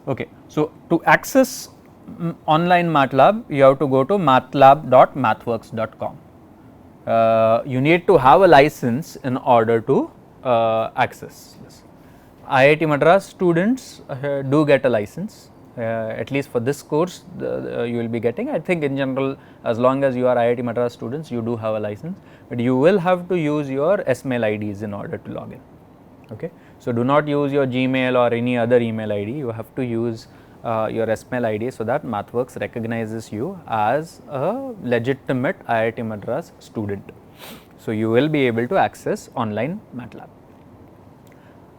Okay, so to access online MATLAB, you have to go to matlab.mathworks.com. You need to have a license in order to access this. IIT Madras students do get a license, at least for this course you will be getting. I think in general, as long as you are IIT Madras students, you do have a license, but you will have to use your SMail IDs in order to log in. Okay. So, do not use your Gmail or any other email ID, you have to use your SMail ID, so that MathWorks recognizes you as a legitimate IIT Madras student. So, you will be able to access online MATLAB.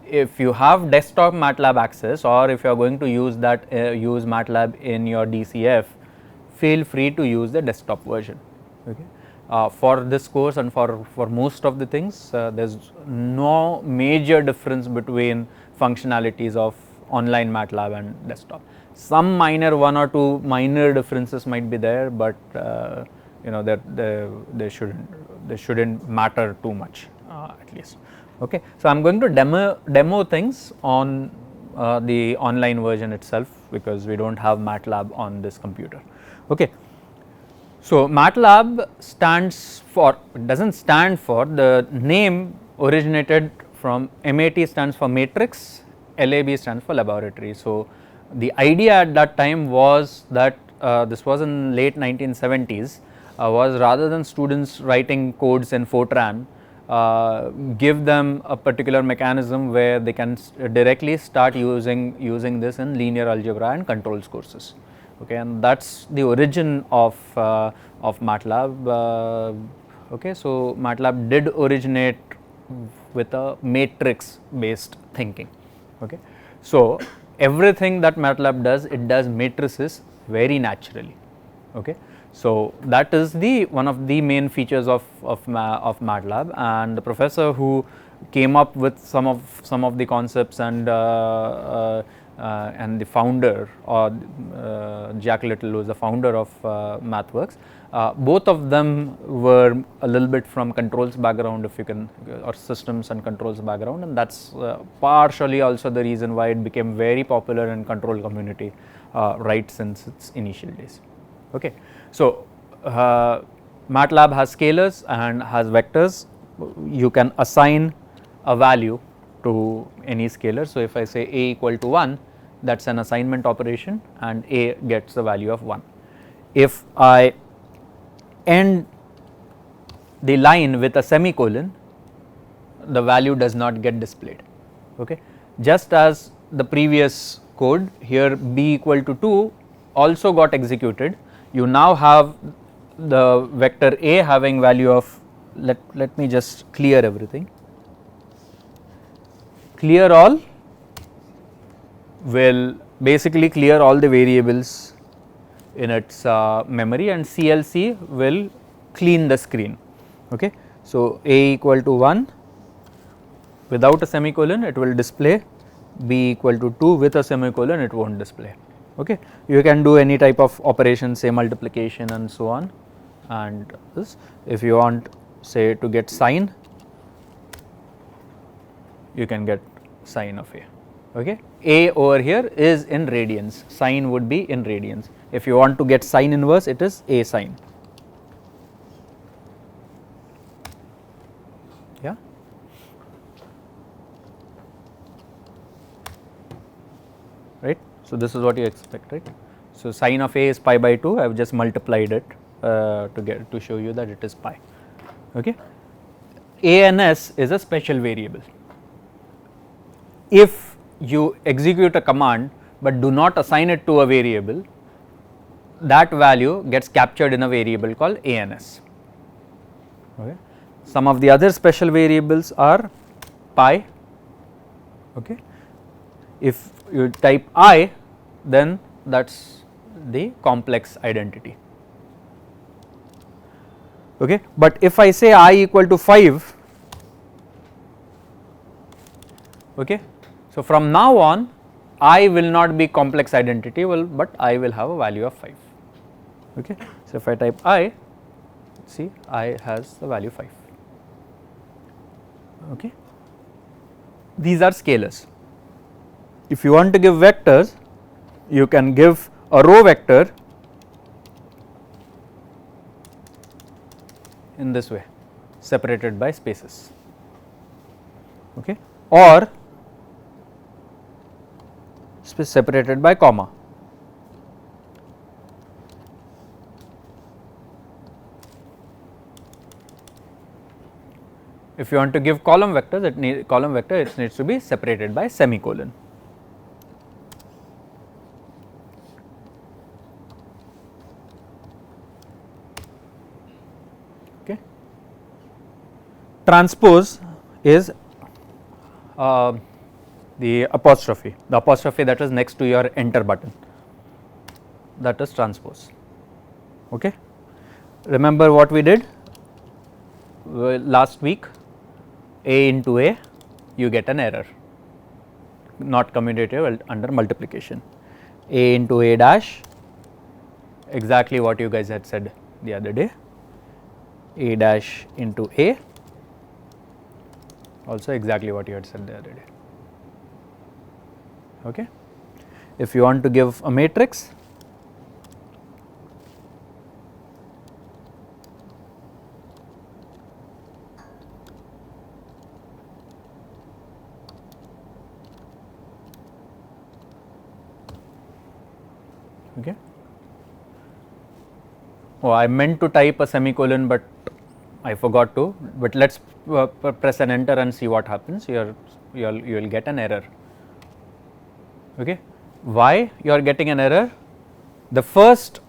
If you have desktop MATLAB access, or if you are going to use that use MATLAB in your DCF, feel free to use the desktop version. Okay. For this course and for most of the things, there is no major difference between functionalities of online MATLAB and desktop. Some minor, one or two minor differences might be there, but you know, they shouldn't matter too much, at least. Okay. So, I am going to demo things on the online version itself, because we do not have MATLAB on this computer. Okay. So, MATLAB stands for, it does not stand for, the name originated from MAT stands for matrix, LAB stands for laboratory. So, the idea at that time was that this was in late 1970s, was rather than students writing codes in Fortran, give them a particular mechanism where they can directly start using this in linear algebra and controls courses. Okay, and that is the origin of MATLAB. Okay, so MATLAB did originate with a matrix based thinking. Okay, so everything that MATLAB does, it does matrices very naturally. Okay, so that is the one of the main features of MATLAB, and the professor who came up with some of the concepts and the founder, or Jack Little, who is the founder of MathWorks, both of them were a little bit from controls background, if you can, or systems and controls background, and that is partially also the reason why it became very popular in control community right since its initial days. Okay. So, MATLAB has scalars and has vectors. You can assign a value to any scalar. So, if I say a equal to 1, that is an assignment operation, and a gets the value of 1. If I end the line with a semicolon, the value does not get displayed. Okay. Just as the previous code here, b equal to 2 also got executed, you now have the vector a having value of, let me just clear everything. Clear all will basically clear all the variables in its memory, and CLC will clean the screen. Okay. So, a equal to 1 without a semicolon, it will display, b equal to 2 with a semicolon, it will not display. Okay. You can do any type of operation, say multiplication and so on, and this, if you want, say, to get sine, you can get sine of a. Okay. A over here is in radians, sine would be in radians. If you want to get sine inverse, it is a sine. Yeah. Right. So, this is what you expect, right. So, sine of a is pi by 2, I have just multiplied it to show you that it is pi. Okay. ANS is a special variable. If you execute a command, but do not assign it to a variable, that value gets captured in a variable called ANS. Okay. Some of the other special variables are pi. Okay. If you type I, then that is the complex identity. Okay. But if I say I equal to 5, okay. So, from now on I will not be complex identity, but I will have a value of 5. Okay. So, if I type I, see I has the value 5. Okay. These are scalars. If you want to give vectors, you can give a row vector in this way, separated by spaces, okay, or separated by comma. If you want to give column vectors, it needs to be separated by semicolon. Okay. Transpose is the apostrophe that is next to your enter button, that is transpose. Okay. Remember what we did last week? A into A, you get an error, not commutative under multiplication. A into A dash, exactly what you guys had said the other day. A dash into A, also exactly what you had said the other day. Okay. If you want to give a matrix, okay. Oh, I meant to type a semicolon, but I forgot to. But let's press an enter and see what happens. You will get an error. Okay. Why you are getting an error? The first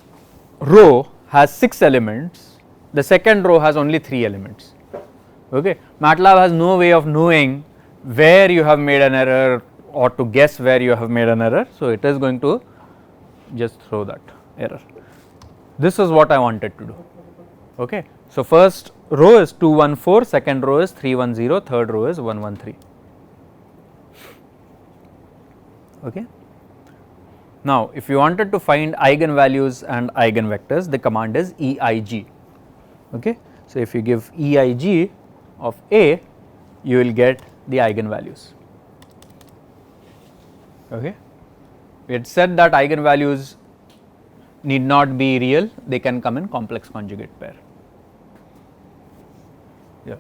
row has 6 elements. The second row has only 3 elements. Okay. MATLAB has no way of knowing where you have made an error or to guess where you have made an error. So it is going to just throw that error. This is what I wanted to do. Okay. So first row is 214, second row is 310, third row is 113. Okay. Now if you wanted to find eigenvalues and eigenvectors, the command is EIG. Okay. So if you give EIG of A, you will get the eigenvalues. Okay. We had said that eigenvalues need not be real, they can come in complex conjugate pair. Yeah.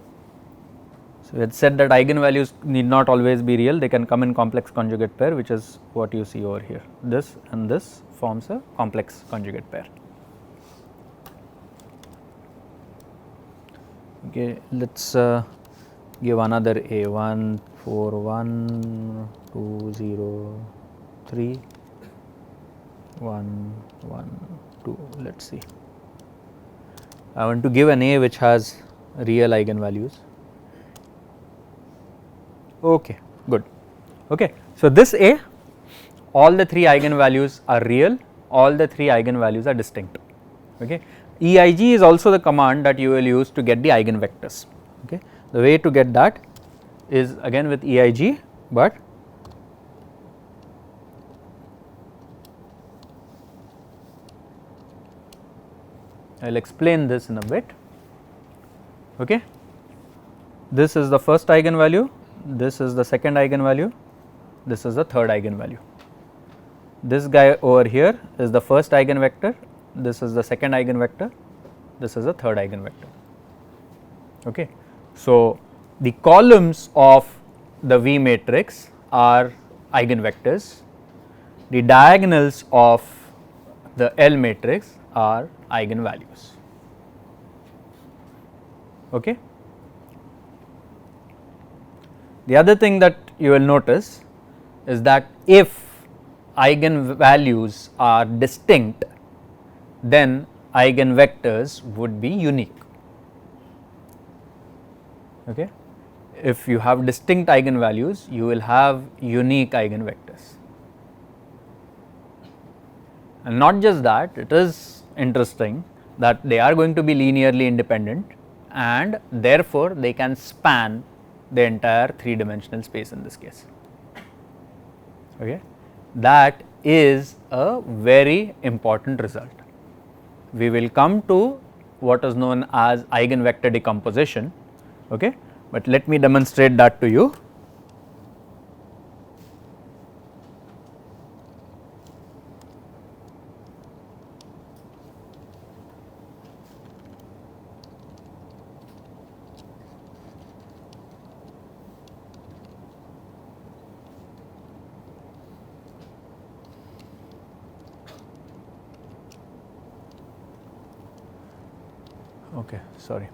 So we had said that eigenvalues need not always be real, they can come in complex conjugate pair, which is what you see over here. This and this forms a complex conjugate pair. Okay, let's give another A, 1 4 1 2 0 3 1 1 2. Let's see. I want to give an A which has real eigenvalues. Okay, good. Okay, so this A, all the 3 eigenvalues are real, all the 3 eigenvalues are distinct. Okay. EIG is also the command that you will use to get the eigenvectors. Okay. The way to get that is again with EIG, but I will explain this in a bit. Okay. This is the first eigenvalue, this is the second eigenvalue, this is the third eigenvalue. This guy over here is the first eigenvector, this is the second eigenvector, this is the third eigenvector. Okay. So the columns of the V matrix are eigenvectors, the diagonals of the L matrix are eigenvalues. Okay. The other thing that you will notice is that if eigenvalues are distinct, then eigenvectors would be unique. Okay. If you have distinct eigenvalues, you will have unique eigenvectors. And not just that, it is interesting that they are going to be linearly independent and therefore they can span the entire 3-dimensional space in this case. Okay. That is a very important result. We will come to what is known as eigenvector decomposition, okay, but let me demonstrate that to you. Okay, sorry,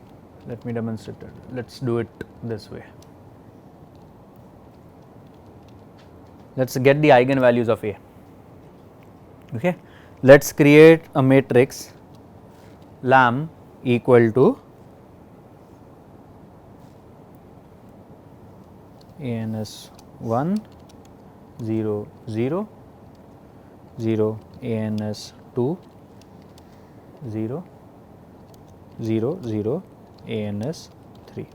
let me demonstrate it. Let's do it this way. Let's get the eigenvalues of A. Okay, let's create a matrix lam equal to ANS 1 0 0 0 ANS 2 0 0 0 ANS 3.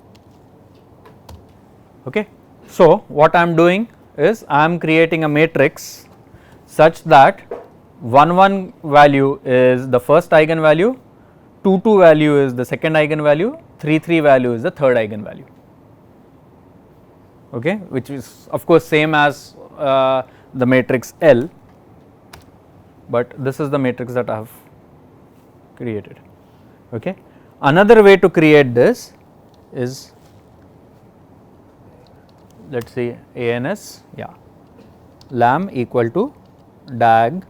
Okay. So, what I am doing is I am creating a matrix such that 1 1 value is the first eigenvalue, 2 2 value is the second eigenvalue, 3 3 value is the third eigenvalue. Okay, which is of course same as the matrix L, but this is the matrix that I have created. Okay. Another way to create this is, let us say ANS, yeah, lam equal to dag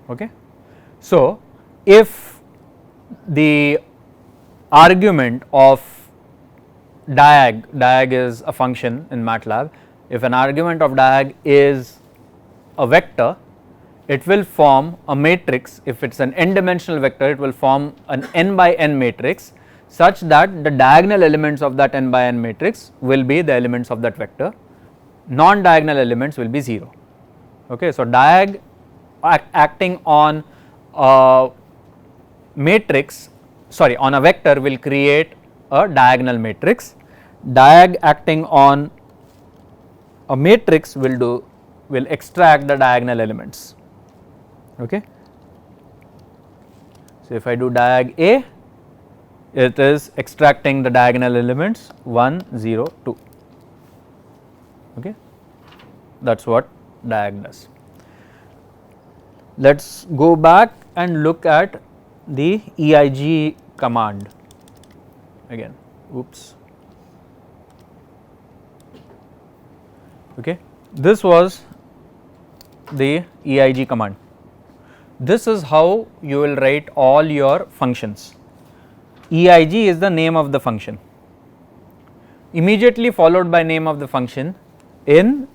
okay. So, if the argument of diag is a function in MATLAB, if an argument of diag is a vector, it will form a matrix. If it is an n dimensional vector, it will form an n by n matrix such that the diagonal elements of that n by n matrix will be the elements of that vector, non diagonal elements will be 0. Okay. So, diag acting on a matrix, sorry, on a vector will create a diagonal matrix. Diag acting on a matrix will extract the diagonal elements. Okay. So, if I do diag A, it is extracting the diagonal elements 1 0 2. Okay. That is what diag does. Let us go back and look at the EIG command again. Oops. Okay. This was the EIG command. This is how you will write all your functions. EIG is the name of the function. Immediately followed by name of the function in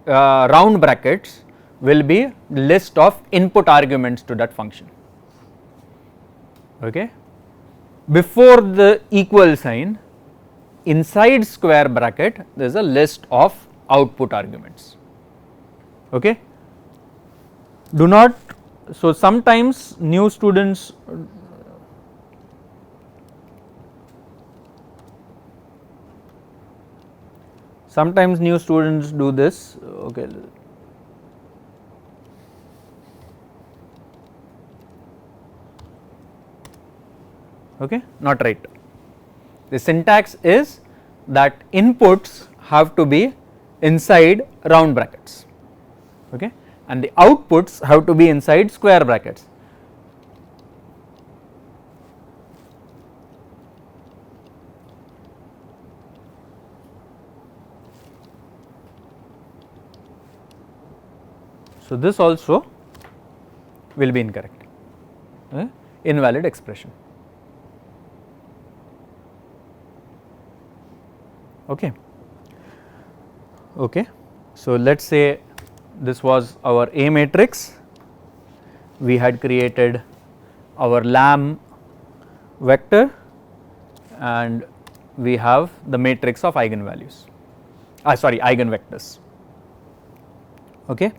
round brackets will be list of input arguments to that function. Okay. Before the equal sign, inside square bracket there is a list of output arguments. Okay. Do not, so sometimes new students do this. Okay. Okay, not right. The syntax is that inputs have to be inside round brackets, okay, and the outputs have to be inside square brackets. So, this also will be incorrect, invalid expression. Okay. Okay. So, let us say this was our A matrix, we had created our lam vector and we have the matrix of eigenvalues, sorry, eigenvectors. Okay.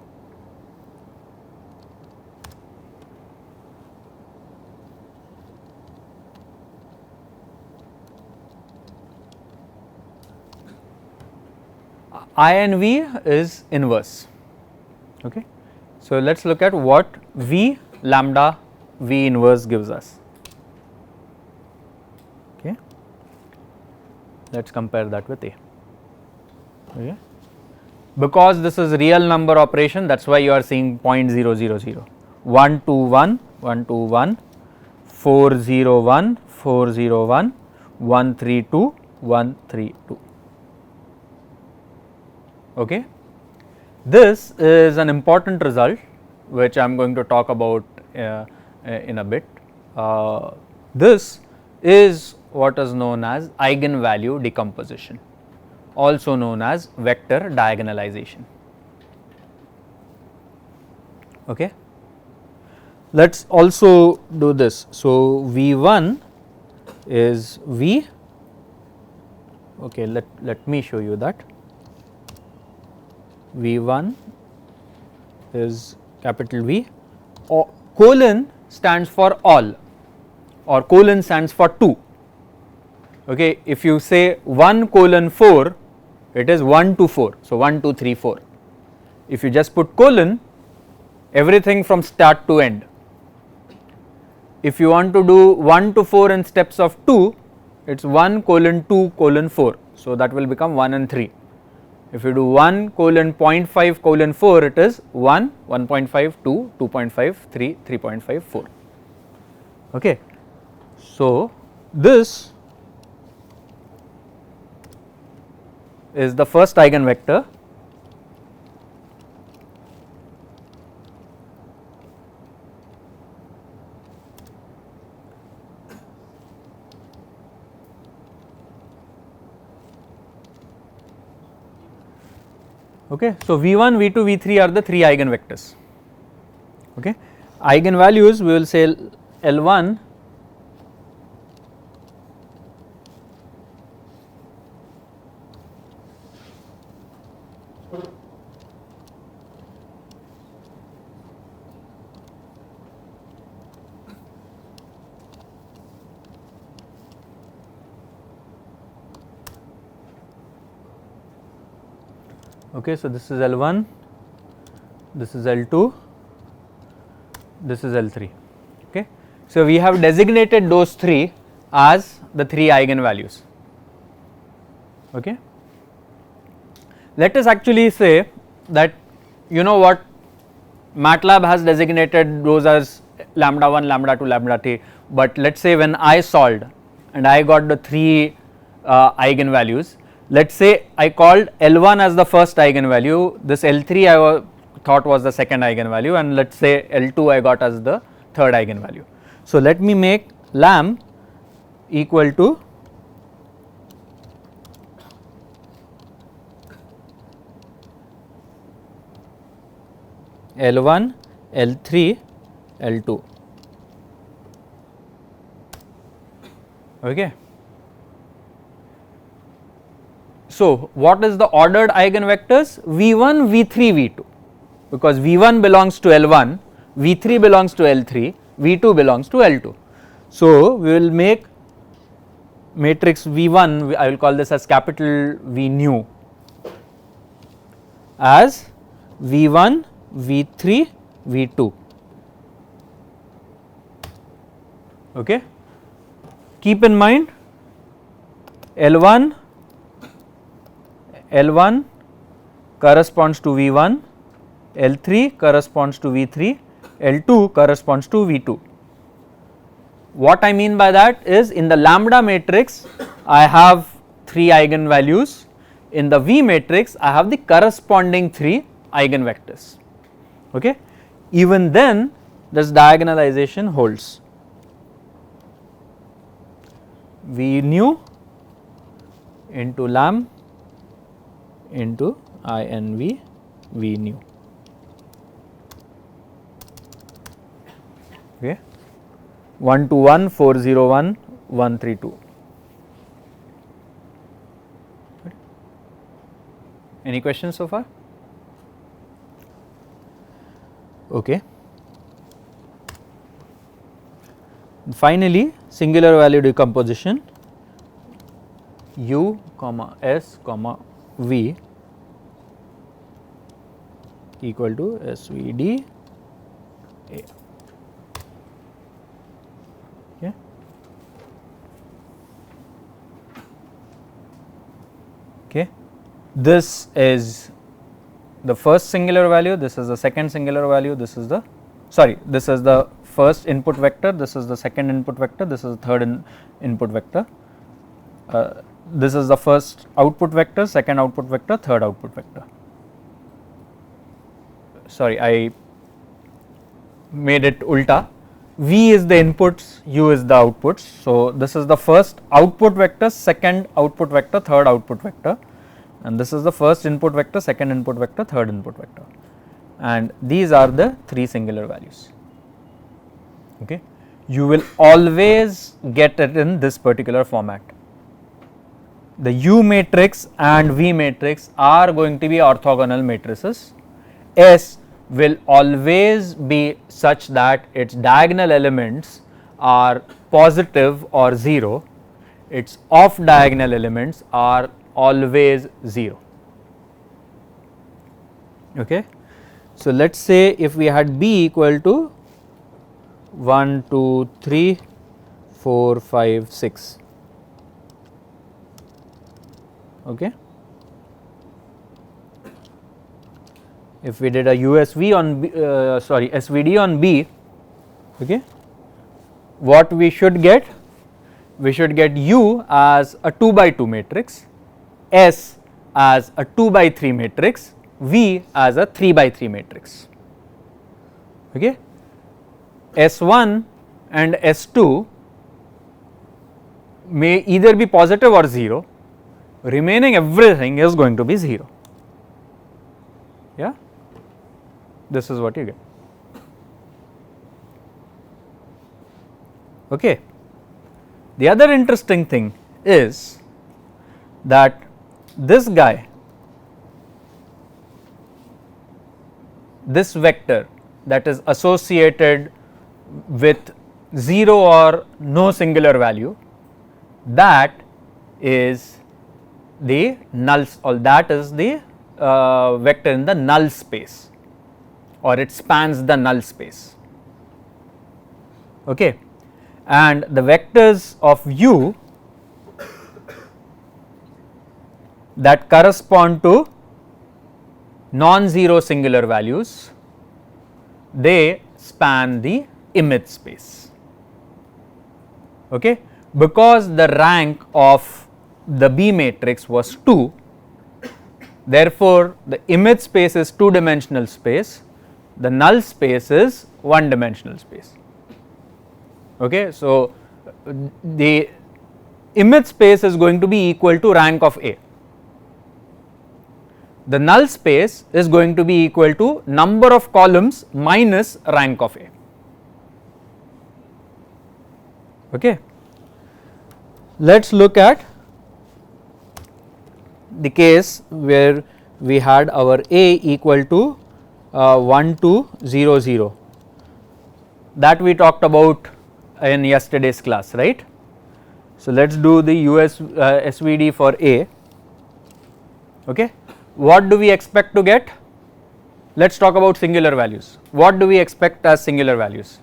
I and V is inverse. Okay. So, let us look at what V lambda V inverse gives us. Okay. Let us compare that with A. Okay. Because this is real number operation, that is why you are seeing 0.000, 1 2 1, 1 2 1, 4 0 1, 4 0 1, 1 3 2, 1 3 2. Okay. This is an important result which I am going to talk about in a bit. This is what is known as eigenvalue decomposition, also known as vector diagonalization. Okay. Let us also do this. So, V1 is V, okay, let me show you that. V1 is capital V, or colon stands for all, or colon stands for 2. Okay. If you say 1 colon 4, it is 1 to 4. So, 1 2 3 4. If you just put colon, everything from start to end. If you want to do 1 to 4 in steps of 2, it is 1 colon 2 colon 4. So, that will become 1 and 3. If you do 1 colon 0.5 colon 4, it is 1, 1.5, 2, 2.5, 3, 3.5, 4. Okay. So, this is the first eigenvector. Okay. So, V1, V2, V3 are the 3 eigenvectors. Okay. Eigenvalues, we will say L1 okay. So, this is L1, this is L2, this is L3. Okay. So, we have designated those 3 as the 3 eigenvalues. Okay. Let us actually say that, you know what, MATLAB has designated those as lambda 1, lambda 2, lambda 3, but let us say when I solved and I got the 3 eigenvalues, let us say I called L1 as the first eigenvalue, this L3 I thought was the second eigenvalue, and let us say L2 I got as the third eigenvalue. So, let me make lam equal to L1, L3, L2. Okay. So, what is the ordered eigenvectors? V1, V3, V2, because V1 belongs to L1, V3 belongs to L3, V2 belongs to L2. So, we will make matrix V1, I will call this as capital V new, as V1, V3, V2. Okay. Keep in mind L1 corresponds to V1, L3 corresponds to V3, L2 corresponds to V2. What I mean by that is, in the lambda matrix I have 3 eigenvalues, in the V matrix I have the corresponding 3 eigenvectors. Okay. Even then this diagonalization holds. V new into lam into INV V new. Okay. 1 2 1 4 0 1 1 3 2. Any questions so far? Okay. Finally, singular value decomposition U comma S comma V equal to SVD A. Okay. Okay. This is the first singular value, this is the second singular value, this is the first input vector, this is the second input vector, this is the third input vector, this is the first output vector, second output vector, third output vector. sorry, I made it ulta. V is the inputs, U is the outputs. So, this is the first output vector, second output vector, third output vector, and this is the first input vector, second input vector, third input vector, and these are the 3 singular values. Okay. You will always get it in this particular format. The U matrix and V matrix are going to be orthogonal matrices. S will always be such that its diagonal elements are positive or 0, its off diagonal elements are always 0. Okay. So, let us say if we had B equal to 1, 2, 3, 4, 5, 6. Okay. If we did a USV on B, SVD on B, okay, what we should get? We should get U as a 2 by 2 matrix, S as a 2 by 3 matrix, V as a 3 by 3 matrix. Okay. S1 and S2 may either be positive or 0, remaining everything is going to be 0. Yeah, this is what you get. Okay. The other interesting thing is that this guy, this vector that is associated with 0 or no singular value, that is the null, or that is the vector in the null space, or it spans the null space. Okay. And the vectors of U that correspond to non-zero singular values, they span the image space. Okay. Because the rank of the B matrix was 2, therefore, the image space is 2-dimensional space, the null space is 1-dimensional space. Okay. So, the image space is going to be equal to rank of A. The null space is going to be equal to number of columns minus rank of A. Okay. Let us look at the case where we had our A equal to 1 to 0 0, that we talked about in yesterday's class, right. So, let us do the SVD for A. Okay. What do we expect to get? Let us talk about singular values. What do we expect as singular values?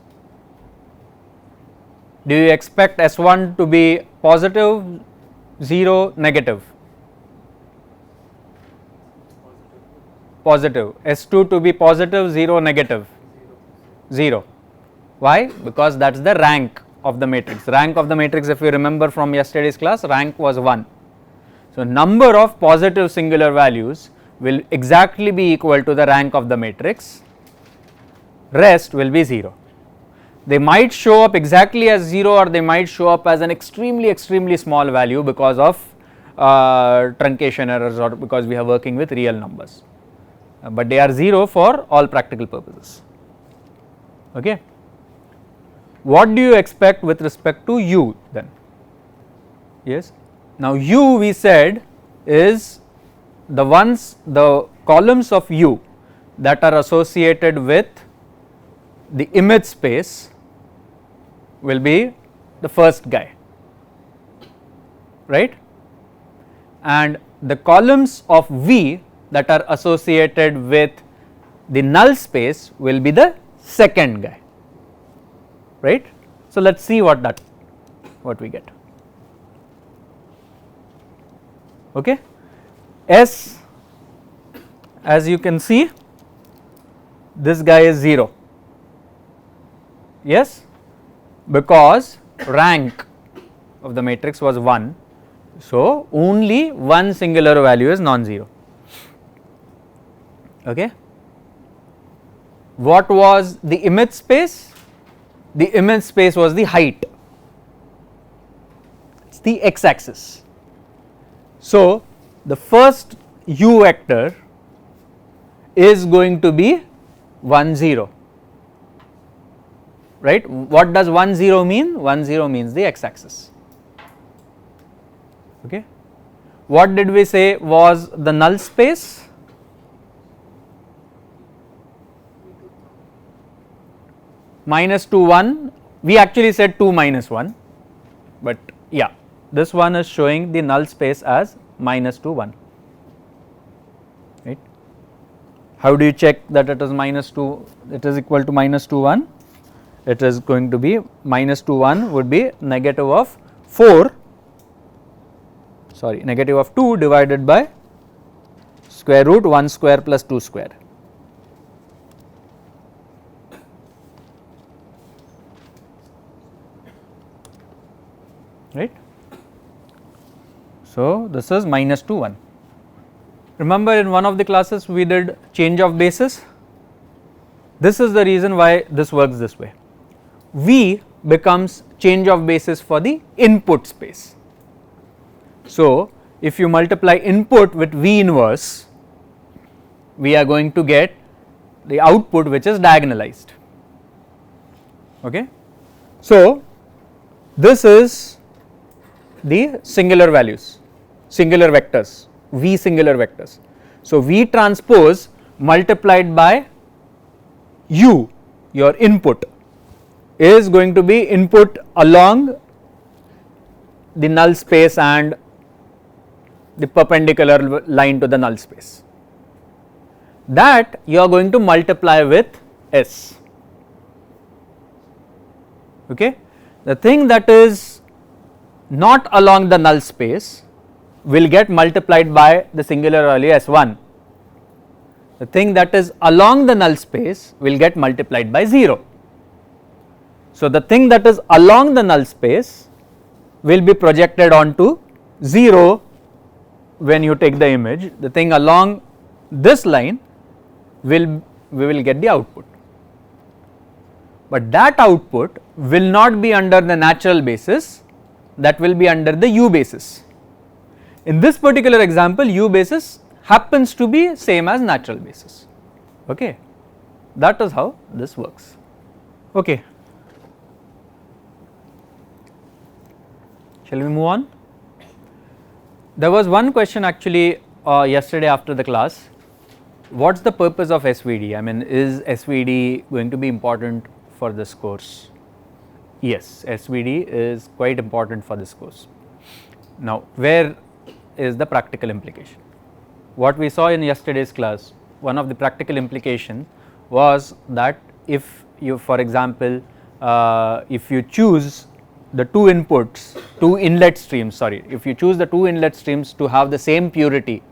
Do you expect S1 to be positive, 0, negative? Positive. S2 to be positive, 0, negative? 0. Why? Because that is the rank of the matrix. Rank of the matrix, if you remember from yesterday's class, rank was 1. So, number of positive singular values will exactly be equal to the rank of the matrix, rest will be 0. They might show up exactly as 0, or they might show up as an extremely small value because of truncation errors, or because we are working with real numbers, but they are 0 for all practical purposes. Okay. What do you expect with respect to U then? Yes. Now, U we said is the columns of U that are associated with the image space will be the first guy, right, and the columns of V that are associated with the null space will be the second guy, right. So, let us see what we get. Okay. S, as you can see, this guy is 0, yes, because rank of the matrix was 1. So, only one singular value is non-zero. Okay. What was the image space? The image space was the height, it's the x axis. So the first u vector is going to be 1 0, right. What does 1 0 mean? 1 0 means the x axis. Okay. What did we say was the null space? Minus 2 1, we actually said 2 minus 1, but yeah, this one is showing the null space as minus 2 1, right. How do you check that it is minus 2, it is equal to minus 2 1? It is going to be minus 2 1 would be negative of 4, sorry, negative of 2 divided by square root 1 square plus 2 square. Right. So this is minus 2 1. Remember in one of the classes we did change of basis. This is the reason why this works this way. V becomes change of basis for the input space. So if you multiply input with V inverse, we are going to get the output which is diagonalized. Okay. So this is the singular values, singular vectors, V singular vectors. So V transpose multiplied by U, your input, is going to be input along the null space and the perpendicular line to the null space. That you are going to multiply with S. Okay. The thing that is not along the null space will get multiplied by the singular value S1. The thing that is along the null space will get multiplied by 0. So the thing that is along the null space will be projected onto 0 when you take the image. The thing along this line we will get the output, but that output will not be under the natural basis, that will be under the U basis. In this particular example, U basis happens to be same as natural basis. Okay, that is how this works. Okay, shall we move on? There was one question actually yesterday after the class. What's the purpose of SVD? I mean, is SVD going to be important for this course? Yes, SVD is quite important for this course. Now, where is the practical implication? What we saw in yesterday's class, one of the practical implication was that if you, for example, if you choose the two inputs, two inlet streams, sorry, if you choose the two inlet streams to have the same purity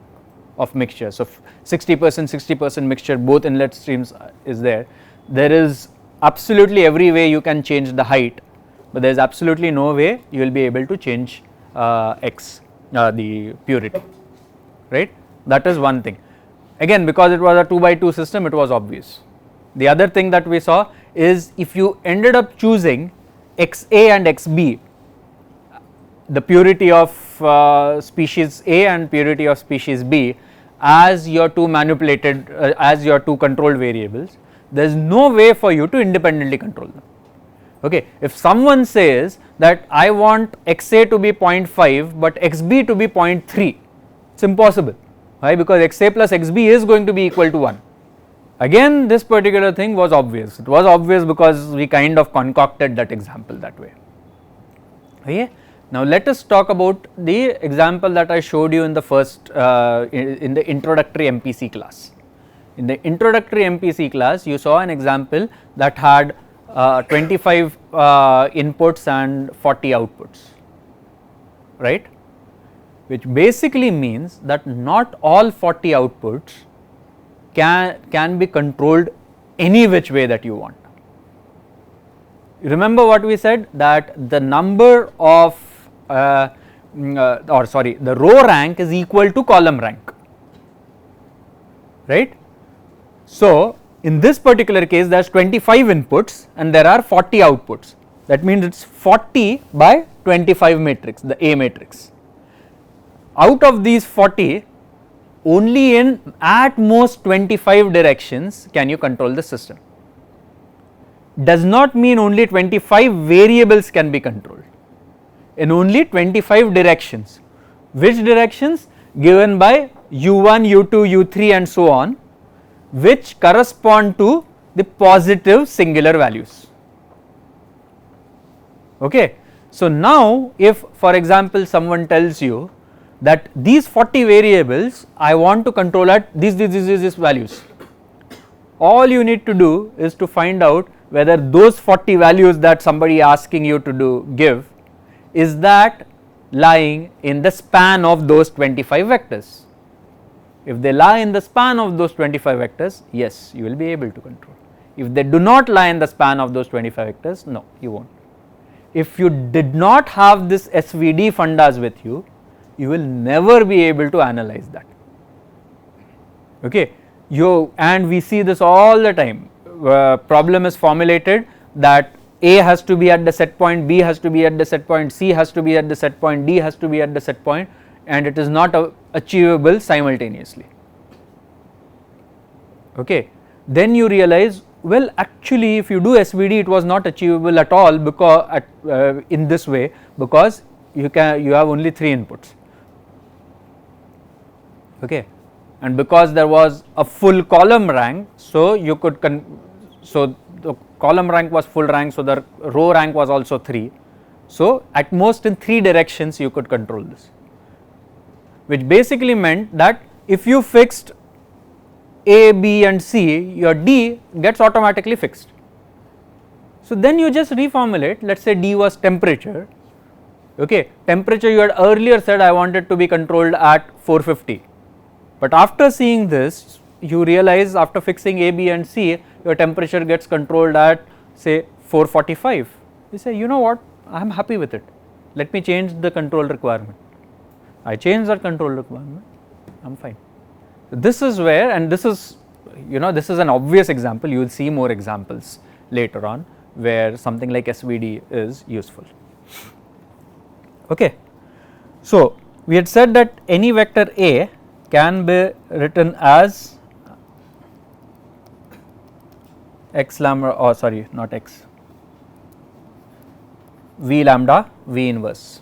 of mixture, so 60% mixture, both inlet streams is there, there is absolutely every way you can change the height, but there is absolutely no way you will be able to change the purity, right. That is one thing. Again, because it was a 2 by 2 system, it was obvious. The other thing that we saw is if you ended up choosing XA and XB, the purity of species A and purity of species B as your two manipulated, as your two controlled variables, there is no way for you to independently control them. Okay. If someone says that I want XA to be 0.5 but XB to be 0.3, it is impossible. Why? Because XA plus XB is going to be equal to 1. Again, this particular thing was obvious. It was obvious because we kind of concocted that example that way. Okay. Now let us talk about the example that I showed you in the first in the introductory MPC class. In the introductory MPC class, you saw an example that had 25 inputs and 40 outputs, right, which basically means that not all 40 outputs can be controlled any which way that you want. Remember what we said, that the number of the row rank is equal to column rank, right. So In this particular case there is 25 inputs and there are 40 outputs, that means it is 40 by 25 matrix, the A matrix. Out of these 40, only in at most 25 directions can you control the system. Does not mean only 25 variables can be controlled, in only 25 directions. Which directions? Given by u1, u2, u3 and so on, which correspond to the positive singular values. Okay. So, now if for example someone tells you that these 40 variables I want to control at these values, all you need to do is to find out whether those 40 values that somebody asking you to give, is that lying in the span of those 25 vectors. If they lie in the span of those 25 vectors, yes, you will be able to control. If they do not lie in the span of those 25 vectors, no, you will not. If you did not have this SVD fundas with you, you will never be able to analyze that. Okay. And we see this all the time. Problem is formulated that A has to be at the set point, B has to be at the set point, C has to be at the set point, D has to be at the set point, and it is not achievable simultaneously. Okay. Then you realize, well, actually if you do SVD it was not achievable at all, because in this way, because you have only 3 inputs. Okay. And because there was a full column rank, so you could so the column rank was full rank, so the row rank was also 3. So at most in 3 directions you could control this, which basically meant that if you fixed A, B and C, your D gets automatically fixed. So then you just reformulate, let us say D was temperature. Okay. Temperature you had earlier said I wanted to be controlled at 450, but after seeing this you realize after fixing A, B and C, your temperature gets controlled at say 445. You say, you know what, I am happy with it, let me change the control requirement. I change that control requirement, I am fine. This is where, and this is, this is an obvious example, you will see more examples later on where something like SVD is useful. Okay. So we had said that any vector A can be written as x lambda, or sorry, not x, v lambda v inverse,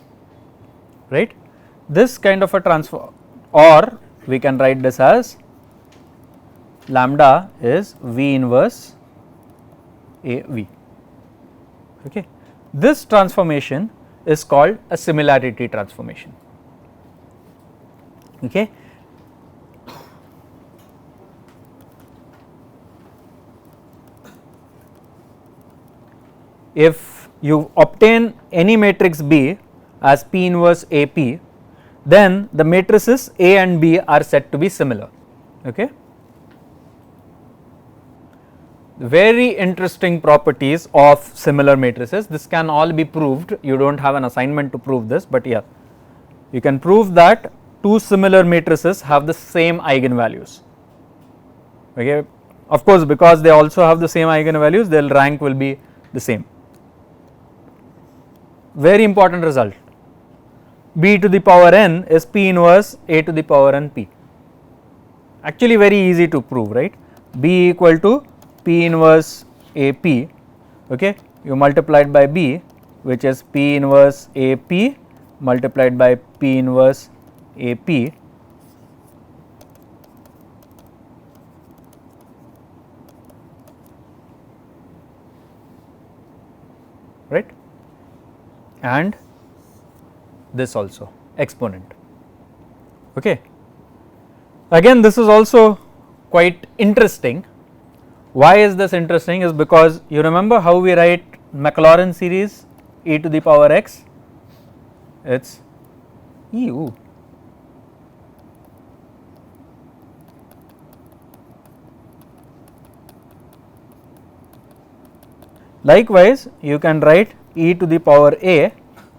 right. This kind of a transform, or we can write this as lambda is v inverse a v. Okay. This transformation is called a similarity transformation. Okay. If you obtain any matrix B as P inverse AP, then the matrices A and B are said to be similar. Okay. Very interesting properties of similar matrices. This can all be proved, you do not have an assignment to prove this, but yeah, you can prove that two similar matrices have the same eigenvalues. Okay. Of course, because they also have the same eigenvalues, their rank will be the same. Very important result, B to the power n is P inverse A to the power n P. Actually very easy to prove, right. B equal to P inverse A P, okay. You multiplied by B, which is P inverse A P multiplied by P inverse A P, right, and this also exponent. Okay. Again, this is also quite interesting. Why is this interesting? Is because you remember how we write Maclaurin series e to the power x, it is EU. Likewise, you can write e to the power a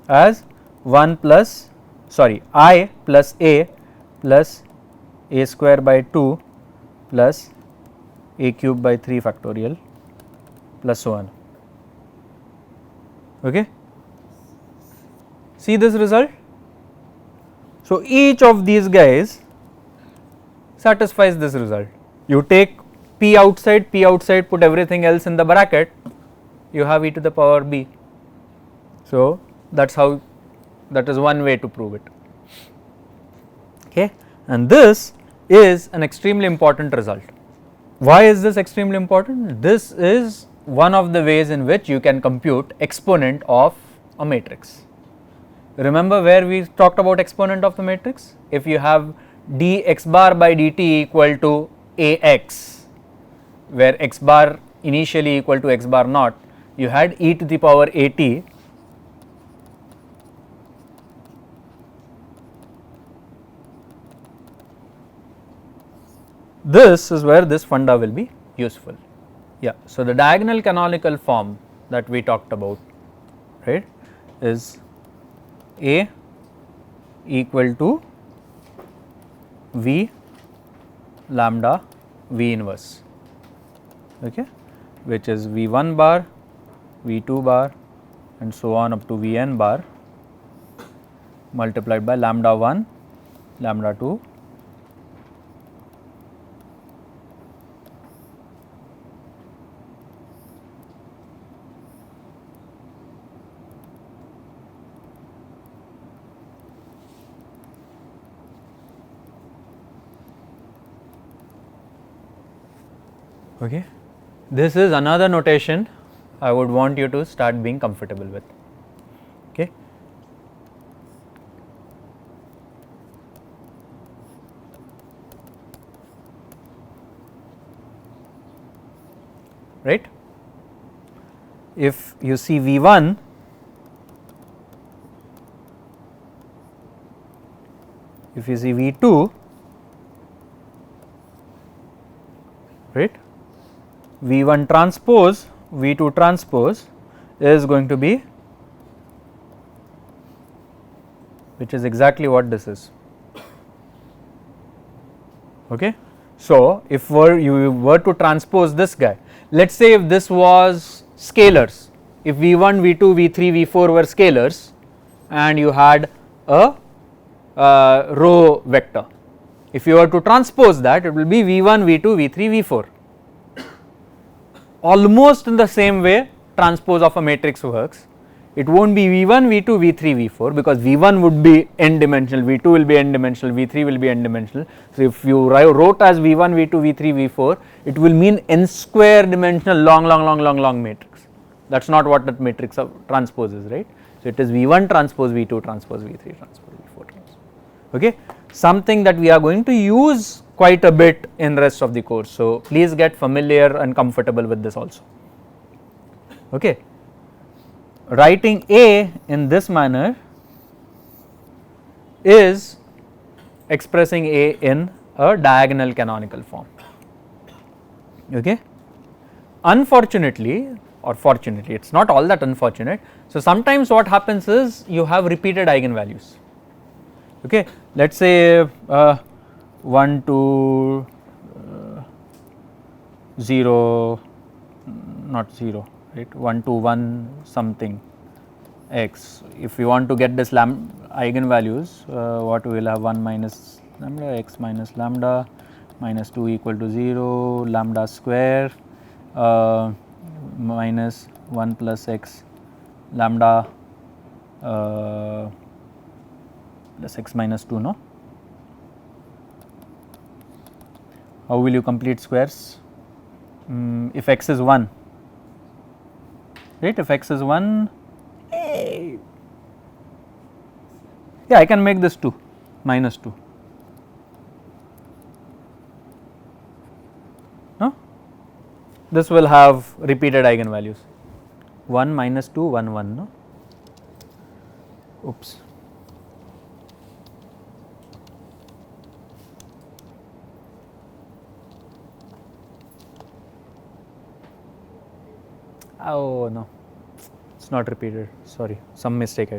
as 1 plus, sorry, I plus a square by 2 plus a cube by 3 factorial plus so on. Okay. See this result? So, each of these guys satisfies this result. You take p outside, put everything else in the bracket, you have e to the power b. So, that is how, that is one way to prove it. Okay. And this is an extremely important result. Why is this extremely important? This is one of the ways in which you can compute exponent of a matrix. Remember where we talked about exponent of the matrix? If you have dx bar by dt equal to ax, where x bar initially equal to x bar naught, you had e to the power at this is where this funda will be useful. Yeah. So, the diagonal canonical form that we talked about, right, is A equal to V lambda V inverse, okay, which is V1 bar, V2 bar and so on up to Vn bar multiplied by lambda 1, lambda 2 okay. This is another notation I would want you to start being comfortable with. Okay. Right. If you see V1, if you see V2, right, V1 transpose, V2 transpose is going to be, which is exactly what this is. Okay. So, if you were to transpose this guy, let us say if this was scalars, if V1, V2, V3, V4 were scalars and you had a row vector, if you were to transpose that, it will be V1, V2, V3, V4. Almost in the same way transpose of a matrix works. It will not be V1, V2, V3, V4 because V1 would be n dimensional, V2 will be n dimensional, V3 will be n dimensional. So, if you wrote as V1, V2, V3, V4, it will mean n square dimensional long matrix. That is not what that matrix of transpose is, right. So, it is V1 transpose, V2 transpose, V3 transpose, V4 transpose. Okay. Something that we are going to use quite a bit in rest of the course. So, please get familiar and comfortable with this also. Okay. Writing A in this manner is expressing A in a diagonal canonical form. Okay. Unfortunately or fortunately, it is not all that unfortunate. So, sometimes what happens is you have repeated eigenvalues. Okay. Let us say 1 to 0, not 0, right, 1 to 1 something x. If we want to get this eigenvalues, what we will have 1 minus lambda x minus lambda minus 2 equal to 0 lambda square minus 1 plus x lambda plus x minus 2, no. How will you complete squares? If x is 1, right, if x is 1, yeah, I can make this 2 minus 2, no, this will have repeated eigenvalues 1 minus 2 1 1, no, oops. Oh no, it is not repeated, sorry, some mistake.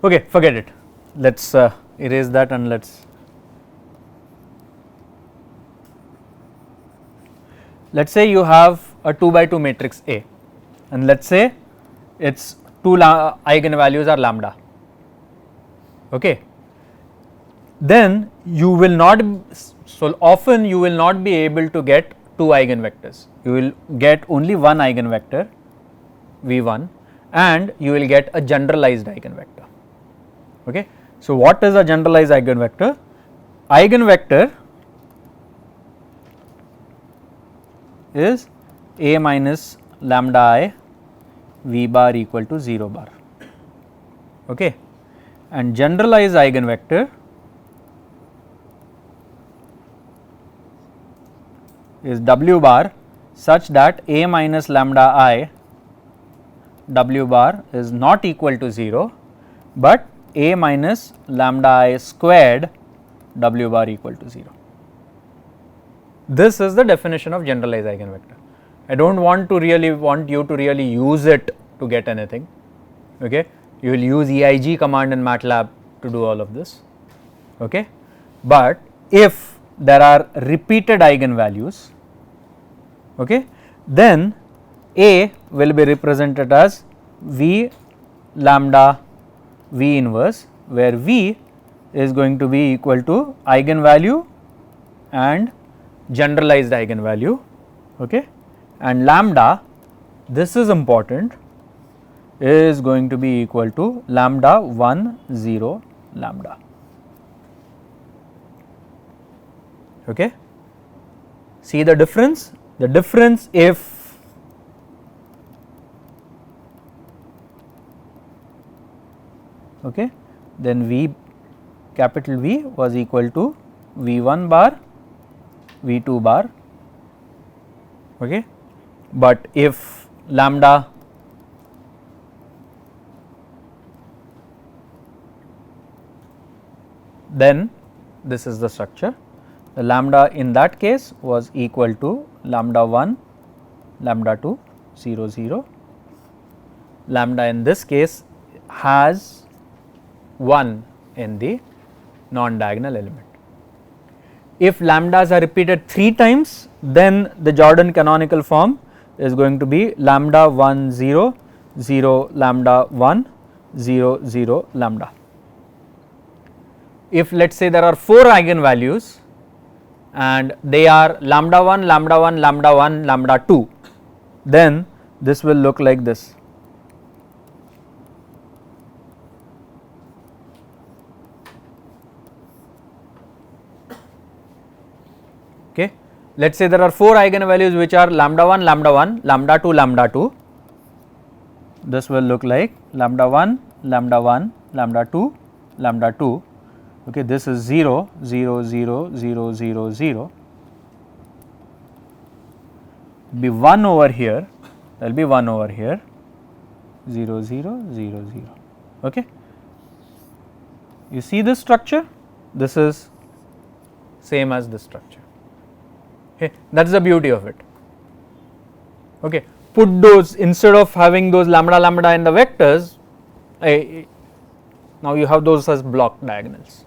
Okay, forget it, let us erase that and let us. let us say you have a 2 by 2 matrix A, and let us say its two eigenvalues are lambda, okay. Then you will not, so often you will not be able to get two eigenvectors, you will get only one eigenvector V1 and you will get a generalized eigenvector, okay. So what is a generalized eigenvector? Eigenvector is A minus lambda I V bar equal to 0 bar, okay, and generalized eigenvector is W bar such that A minus lambda I W bar is not equal to 0, but A minus lambda I squared W bar equal to 0. This is the definition of generalized eigenvector. I do not want you to really use it to get anything, okay. You will use EIG command in MATLAB to do all of this, okay. But if there are repeated eigenvalues, okay, then A will be represented as V lambda V inverse, where V is going to be equal to eigenvalue and generalized eigenvalue, okay, and lambda, this is important, is going to be equal to lambda 1 0 lambda, okay. See the difference? The difference, if okay, then V capital V was equal to V1 bar V2 bar, okay. But if lambda then this is the structure, the lambda in that case was equal to lambda 1 lambda 2 0 0, lambda in this case has 1 in the non-diagonal element. If lambdas are repeated 3 times, then the Jordan canonical form is going to be lambda 1 0 0 lambda 1 0 0 lambda. If let us say there are 4 eigenvalues and they are lambda 1 lambda 1 lambda 1 lambda 2, then this will look like this. Okay. Let us say there are 4 eigenvalues which are lambda 1 lambda 1 lambda 2 lambda 2, this will look like lambda 1 lambda 1 lambda 2 lambda 2, okay. This is 0 0 0 0 0 0, be 1 over here, there will be 1 over here 0 0 0 0, okay. You see this structure, this is same as this structure, okay. That is the beauty of it, okay. Put those, instead of having those lambda lambda in the vectors, now you have those as block diagonals,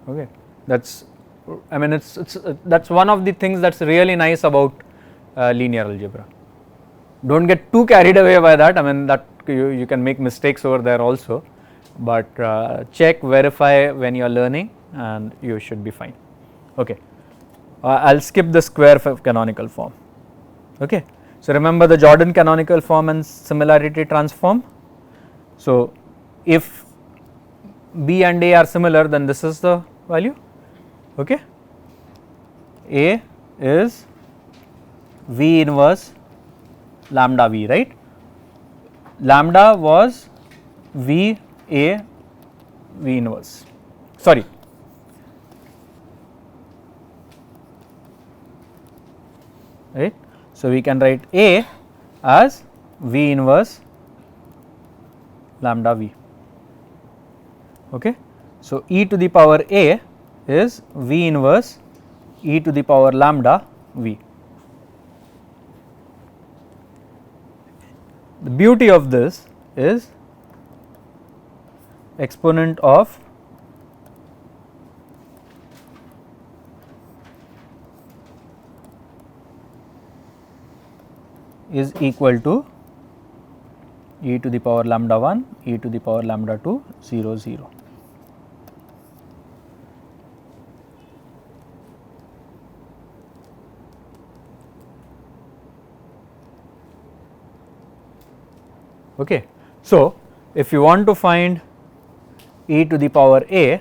okay. That's, I mean it's that's one of the things that's really nice about linear algebra. Don't get too carried away by that, I mean that you can make mistakes over there also, but check, verify when you are learning and you should be fine, okay. I will skip the square canonical form, okay. So remember the Jordan canonical form and similarity transform. So if B and A are similar, then this is the value, okay. A is V inverse lambda V, right. Lambda was V A V inverse, sorry, right. So we can write A as V inverse lambda V, okay. So e to the power A is V inverse e to the power lambda V. The beauty of this is exponent of is equal to e to the power lambda 1 e to the power lambda 2 0 0. Okay. So, if you want to find e to the power a,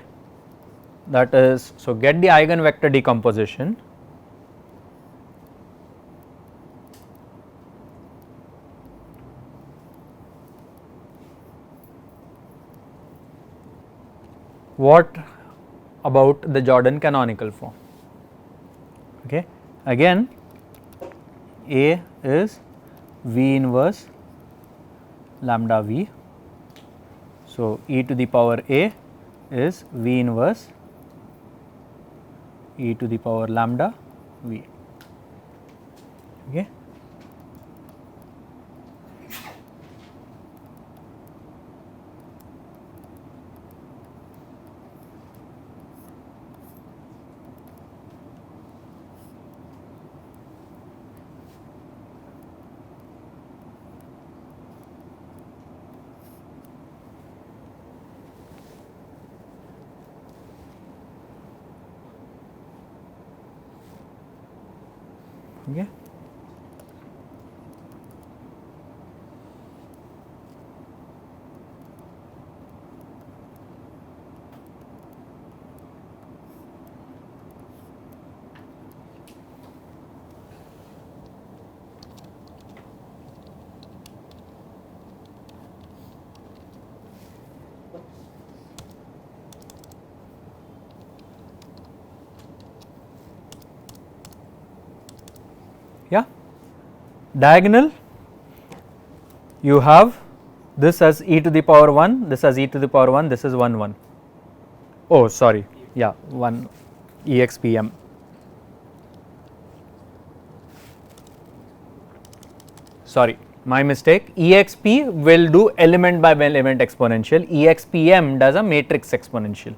that is, so get the eigenvector decomposition, what about the Jordan canonical form? Okay. Again, a is V inverse lambda v. So, e to the power a is V inverse e to the power lambda v. Okay. Okay. Yeah. Diagonal, you have this as e to the power 1, this as e to the power 1, this is 1 1. Oh, sorry, yeah, 1 expm. Sorry, my mistake. exp will do element by element exponential, expm does a matrix exponential.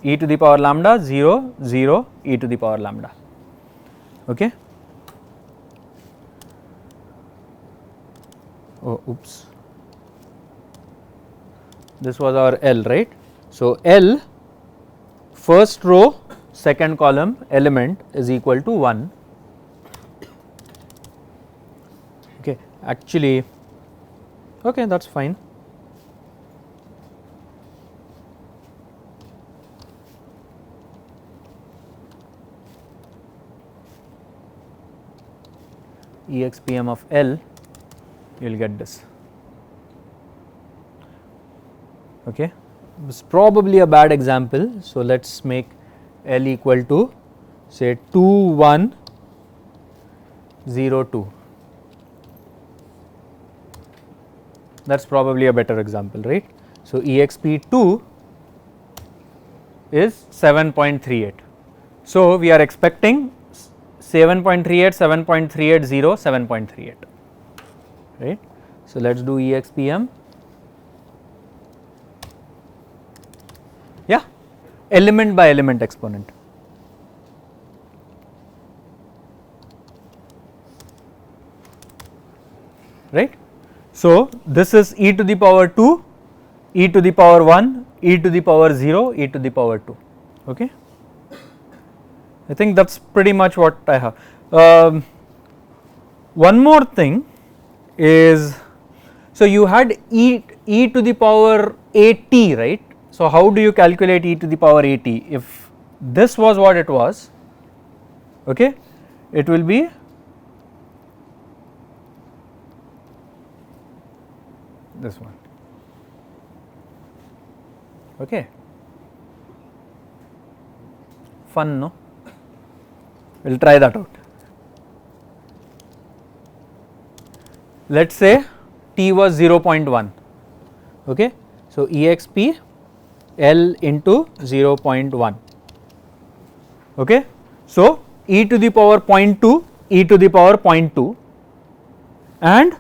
E to the power lambda 0 0 e to the power lambda. Okay. Oh, oops, this was our L, right. So, L first row second column element is equal to 1. Okay, actually, okay, that is fine. expm of L, you will get this. Okay, this is probably a bad example. So, let us make L equal to say 2 1 0 2. That is probably a better example, right. So, exp2 is 7.38. So, we are expecting 7.38, 7.380, 7.38, right. So, let us do expm. Yeah, element by element exponent. Right. So, this is e to the power 2, e to the power 1, e to the power 0, e to the power 2. Okay. I think that is pretty much what I have. One more thing is, so you had e to the power at, right. So, how do you calculate e to the power at? If this was what it was, okay, it will be this one. Okay. Fun, no? We will try that out. Let us say t was 0.1. Okay. So, exp L into 0.1. Okay. So, e to the power 0.2, e to the power 0.2 and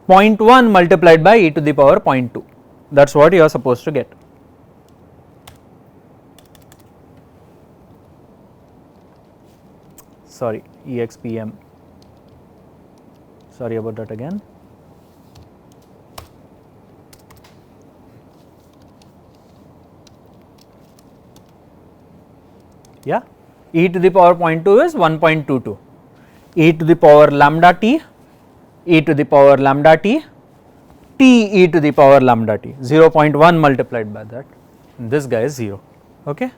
0.1 multiplied by e to the power 0.2, that is what you are supposed to get. Sorry, expm. sorry about that again. Yeah, e to the power 0.2 is 1.22, e to the power lambda t, e to the power lambda t, t e to the power lambda t, 0.1 multiplied by that, and this guy is 0. Okay.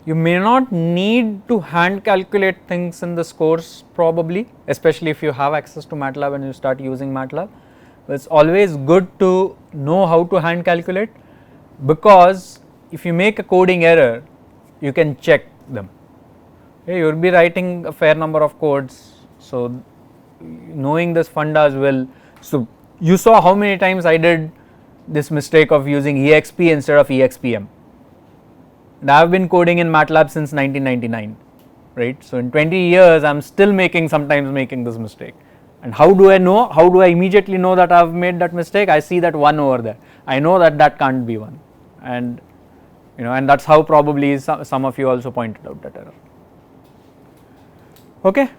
You may not need to hand calculate things in this course probably, especially if you have access to MATLAB and you start using MATLAB. But it's always good to know how to hand calculate, because if you make a coding error, you can check them. Okay, you will be writing a fair number of codes, so knowing this fundas will. So you saw how many times I did this mistake of using exp instead of expm. And I have been coding in MATLAB since 1999, right. So in 20 years I am still sometimes making this mistake. And how do I know? How do I immediately know that I have made that mistake? I see that 1 over there, I know that that can't be 1, and and that is how probably some of you also pointed out that error. Okay.